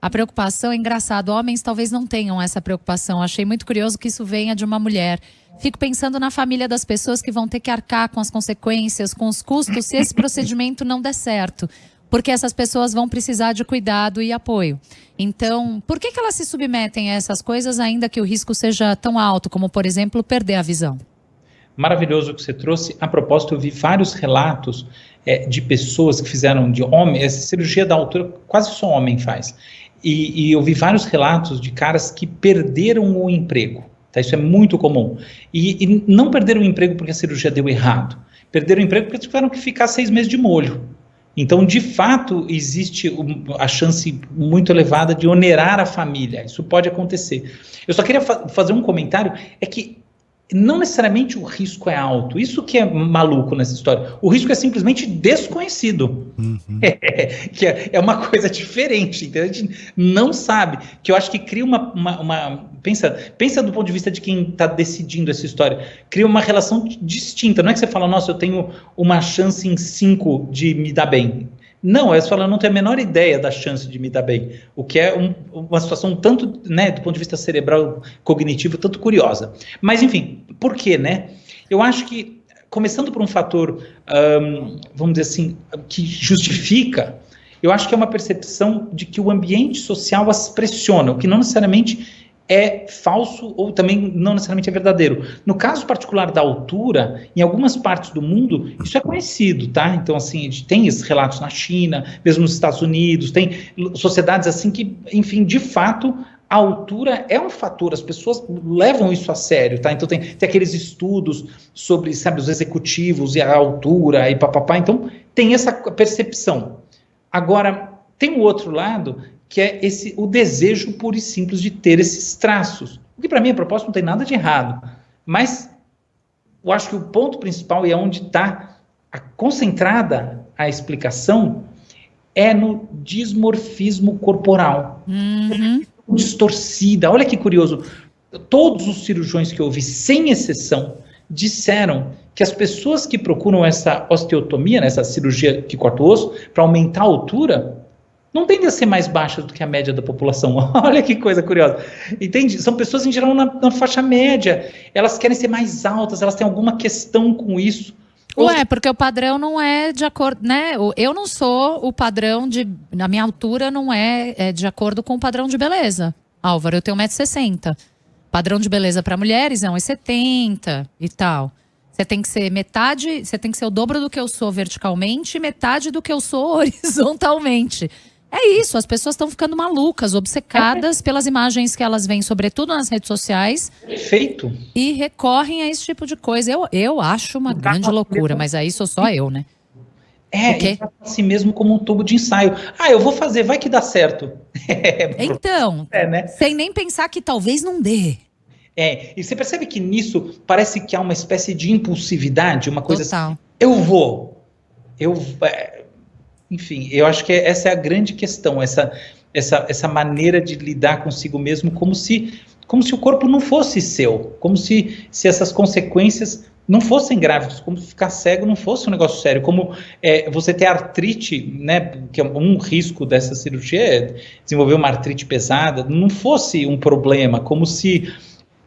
A preocupação, é engraçado, homens talvez não tenham essa preocupação. Achei muito curioso que isso venha de uma mulher. Fico pensando na família das pessoas que vão ter que arcar com as consequências, com os custos, se esse procedimento não der certo. Porque essas pessoas vão precisar de cuidado e apoio. Então, por que elas se submetem a essas coisas, ainda que o risco seja tão alto, como, por exemplo, perder a visão? Maravilhoso o que você trouxe. A propósito, eu vi vários relatos de pessoas que fizeram de homem, essa cirurgia da altura, quase só homem faz. E eu vi vários relatos de caras que perderam o emprego. Tá? Isso é muito comum. E não perderam o emprego porque a cirurgia deu errado. Perderam o emprego porque tiveram que ficar 6 meses de molho. Então, de fato, existe a chance muito elevada de onerar a família. Isso pode acontecer. Eu só queria fazer um comentário, é que não necessariamente o risco é alto. Isso que é maluco nessa história. O risco é simplesmente desconhecido. Que é uma coisa diferente. Então a gente não sabe. Que eu acho que cria pensa do ponto de vista de quem está decidindo essa história. Cria uma relação distinta. Não é que você fala, nossa, eu tenho uma chance em 5 de me dar bem. Não, você fala, eu não tenho a menor ideia da chance de me dar bem. O que é uma situação tanto, né, do ponto de vista cerebral, cognitivo, tanto curiosa. Mas, enfim, por quê, né? Eu acho que, começando por um fator, vamos dizer assim, que justifica, eu acho que é uma percepção de que o ambiente social as pressiona, o que não necessariamente é falso ou também não necessariamente é verdadeiro. No caso particular da altura, em algumas partes do mundo, isso é conhecido, tá? Então, assim, a gente tem esses relatos na China, mesmo nos Estados Unidos, tem sociedades assim que, enfim, de fato, a altura é um fator, as pessoas levam isso a sério, tá? Então, tem aqueles estudos sobre, sabe, os executivos e a altura e papapá, então, tem essa percepção. Agora, tem o outro lado, que é o desejo puro e simples de ter esses traços. O que para mim, a propósito, não tem nada de errado. Mas eu acho que o ponto principal e onde está concentrada a explicação é no dismorfismo corporal. Distorcida. Olha que curioso. Todos os cirurgiões que eu vi, sem exceção, disseram que as pessoas que procuram essa osteotomia, né, essa cirurgia que corta o osso, para aumentar a altura, não tendem a ser mais baixas do que a média da população. Olha que coisa curiosa. Entende? São pessoas, em geral, na faixa média. Elas querem ser mais altas, elas têm alguma questão com isso. Ué, porque o padrão não é de acordo, né? Eu não sou o padrão na minha altura não é de acordo com o padrão de beleza. Álvaro, eu tenho 1,60 m. Padrão de beleza para mulheres é 1,70 m e tal. Você tem que ser metade, você tem que ser o dobro do que eu sou verticalmente e metade do que eu sou horizontalmente. É isso, as pessoas estão ficando malucas, obcecadas pelas imagens que elas veem, sobretudo nas redes sociais. Perfeito. E recorrem a esse tipo de coisa. Eu acho uma grande loucura, mas aí sou só eu, né? E assim mesmo como um tubo de ensaio. Eu vou fazer, vai que dá certo. Então, né? Sem nem pensar que talvez não dê. E você percebe que nisso parece que há uma espécie de impulsividade, uma coisa Total. assim, eu vou. Enfim, eu acho que essa é a grande questão, essa maneira de lidar consigo mesmo como se o corpo não fosse seu, como se essas consequências não fossem graves, como se ficar cego não fosse um negócio sério, como você ter artrite, né, que é um risco dessa cirurgia, desenvolver uma artrite pesada, não fosse um problema, como se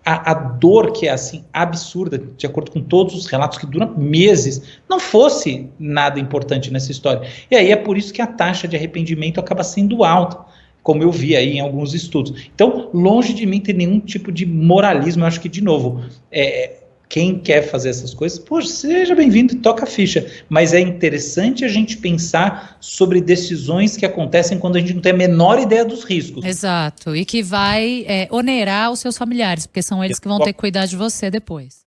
a dor que é assim absurda, de acordo com todos os relatos que duram meses, não fosse nada importante nessa história. E aí é por isso que a taxa de arrependimento acaba sendo alta, como eu vi aí em alguns estudos. Então, longe de mim ter nenhum tipo de moralismo, eu acho que, de novo, quem quer fazer essas coisas, poxa, seja bem-vindo e toca a ficha. Mas é interessante a gente pensar sobre decisões que acontecem quando a gente não tem a menor ideia dos riscos. Exato. E que vai onerar os seus familiares, porque são eles que vão ter que cuidar de você depois.